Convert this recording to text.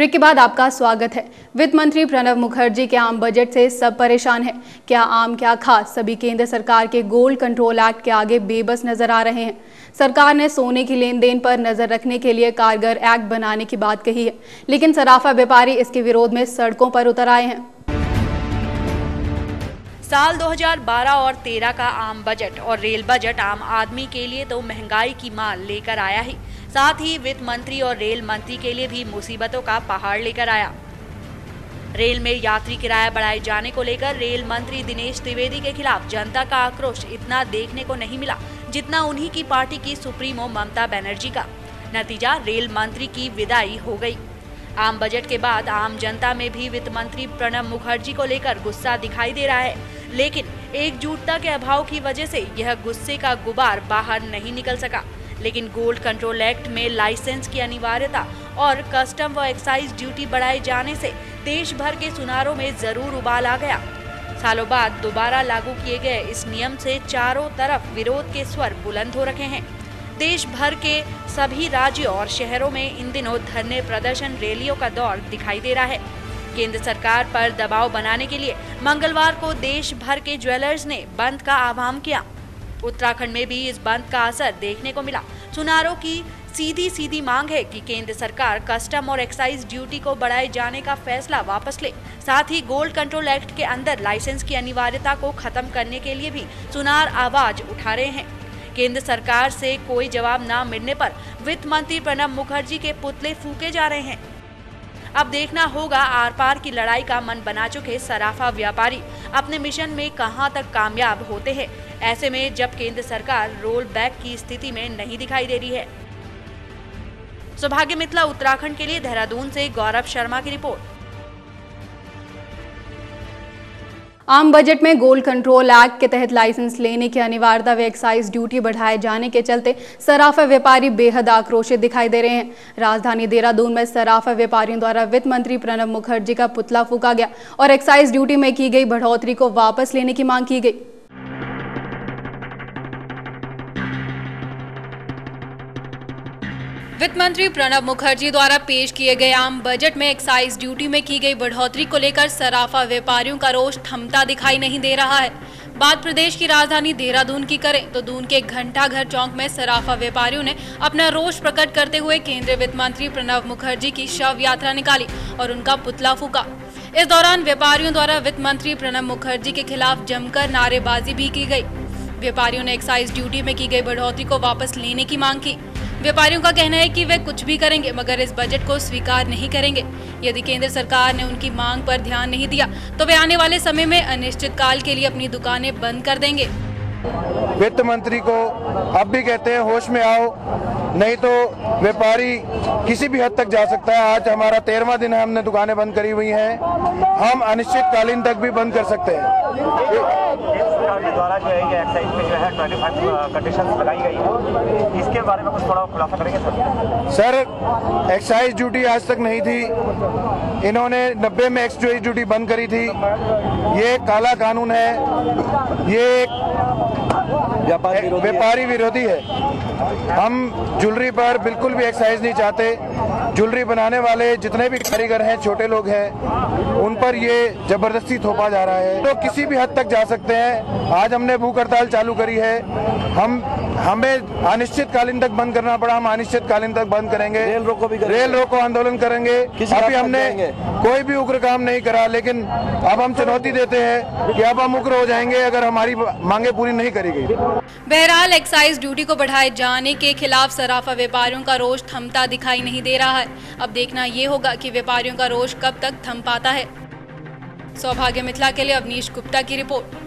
Break के बाद आपका स्वागत है। वित्त मंत्री प्रणब मुखर्जी के आम बजट से सब परेशान हैं। क्या आम क्या खास, सभी केंद्र सरकार के गोल्ड कंट्रोल एक्ट के आगे बेबस नजर आ रहे हैं। सरकार ने सोने की लेन देन पर नजर रखने के लिए कारगर एक्ट बनाने की बात कही है, लेकिन सराफा व्यापारी इसके विरोध में सड़कों पर उतर आए हैं। साल 2012 और 13 का आम बजट और रेल बजट आम आदमी के लिए तो महंगाई की मार लेकर आया ही, साथ ही वित्त मंत्री और रेल मंत्री के लिए भी मुसीबतों का पहाड़ लेकर आया। रेल में यात्री किराया बढ़ाए जाने को लेकर रेल मंत्री दिनेश त्रिवेदी के खिलाफ जनता का आक्रोश इतना देखने को नहीं मिला जितना उन्हीं की पार्टी की सुप्रीमो ममता बनर्जी का। नतीजा, रेल मंत्री की विदाई हो गई। आम बजट के बाद आम जनता में भी वित्त मंत्री प्रणब मुखर्जी को लेकर गुस्सा दिखाई दे रहा है, लेकिन एकजुटता के अभाव की वजह से यह गुस्से का गुबार बाहर नहीं निकल सका। लेकिन गोल्ड कंट्रोल एक्ट में लाइसेंस की अनिवार्यता और कस्टम व एक्साइज ड्यूटी बढ़ाए जाने से देश भर के सुनारों में जरूर उबाल आ गया। सालों बाद दोबारा लागू किए गए इस नियम से चारों तरफ विरोध के स्वर बुलंद हो रखे हैं। देश भर के सभी राज्यों और शहरों में इन दिनों धरने, प्रदर्शन, रैलियों का दौर दिखाई दे रहा है। केंद्र सरकार पर दबाव बनाने के लिए मंगलवार को देश भर के ज्वेलर्स ने बंद का आह्वान किया। उत्तराखंड में भी इस बंद का असर देखने को मिला। सुनारों की सीधी मांग है कि केंद्र सरकार कस्टम और एक्साइज ड्यूटी को बढ़ाए जाने का फैसला वापस ले। साथ ही गोल्ड कंट्रोल एक्ट के अंदर लाइसेंस की अनिवार्यता को खत्म करने के लिए भी सुनार आवाज उठा रहे हैं। केंद्र सरकार से कोई जवाब न मिलने पर वित्त मंत्री प्रणब मुखर्जी के पुतले फूके जा रहे हैं। अब देखना होगा आर पार की लड़ाई का मन बना चुके सराफा व्यापारी अपने मिशन में कहां तक कामयाब होते हैं, ऐसे में जब केंद्र सरकार रोल बैक की स्थिति में नहीं दिखाई दे रही है। सौभाग्य मिथिला, उत्तराखंड के लिए देहरादून से गौरव शर्मा की रिपोर्ट। आम बजट में गोल्ड कंट्रोल एक्ट के तहत लाइसेंस लेने की अनिवार्यता व एक्साइज ड्यूटी बढ़ाए जाने के चलते सराफा व्यापारी बेहद आक्रोशित दिखाई दे रहे हैं। राजधानी देहरादून में सराफा व्यापारियों द्वारा वित्त मंत्री प्रणब मुखर्जी का पुतला फूका गया और एक्साइज ड्यूटी में की गई बढ़ोतरी को वापस लेने की मांग की गई। वित्त मंत्री प्रणब मुखर्जी द्वारा पेश किए गए आम बजट में एक्साइज ड्यूटी में की गई बढ़ोतरी को लेकर सराफा व्यापारियों का रोष थमता दिखाई नहीं दे रहा है। बात प्रदेश की राजधानी देहरादून की करें तो दून के घंटाघर चौक में सराफा व्यापारियों ने अपना रोष प्रकट करते हुए केंद्रीय वित्त मंत्री प्रणब मुखर्जी की शव यात्रा निकाली और उनका पुतला फूका। इस दौरान व्यापारियों द्वारा वित्त मंत्री प्रणब मुखर्जी के खिलाफ जमकर नारेबाजी भी की गई। व्यापारियों ने एक्साइज ड्यूटी में की गई बढ़ोतरी को वापस लेने की मांग की। व्यापारियों का कहना है कि वे कुछ भी करेंगे मगर इस बजट को स्वीकार नहीं करेंगे। यदि केंद्र सरकार ने उनकी मांग पर ध्यान नहीं दिया तो वे आने वाले समय में अनिश्चित काल के लिए अपनी दुकानें बंद कर देंगे। वित्त मंत्री को अब भी कहते हैं होश में आओ, नहीं तो व्यापारी किसी भी हद तक जा सकता है। आज हमारा 13वां दिन है, हमने दुकानें बंद करी हुई हैं, हम अनिश्चितकालीन तक भी बंद कर सकते हैं। द्वारा जो है ये एक्साइज पे जो है 25 कंडीशंस लगाई गई है, इसके बारे में कुछ थोड़ा खुलासा करेंगे सर? एक्साइज ड्यूटी आज तक नहीं थी, इन्होंने 90 में एक्साइज ड्यूटी बंद करी थी। ये काला कानून है, ये व्यापारी विरोधी है। हम ज्वेलरी पर बिल्कुल भी एक्साइज नहीं चाहते। ज्वेलरी बनाने वाले जितने भी कारीगर हैं, छोटे लोग हैं, उन पर ये जबरदस्ती थोपा जा रहा है। तो किसी भी हद तक जा सकते हैं। आज हमने भूख हड़ताल चालू करी है, हमें अनिश्चितकालीन तक बंद करना पड़ा, हम अनिश्चितकालीन तक बंद करेंगे। रेल रोको आंदोलन करेंगे। अभी हमने कोई भी उग्र काम नहीं करा, लेकिन अब हम चुनौती देते हैं कि अब हम उग्र हो जाएंगे अगर हमारी मांगे पूरी नहीं करी गई। बहरहाल एक्साइज ड्यूटी को बढ़ाए जाने के खिलाफ सराफा व्यापारियों का रोष थमता दिखाई नहीं दे रहा है। अब देखना ये होगा कि व्यापारियों का रोष कब तक थम पाता है। सौभाग्य मिथिला के लिए अवनीश गुप्ता की रिपोर्ट।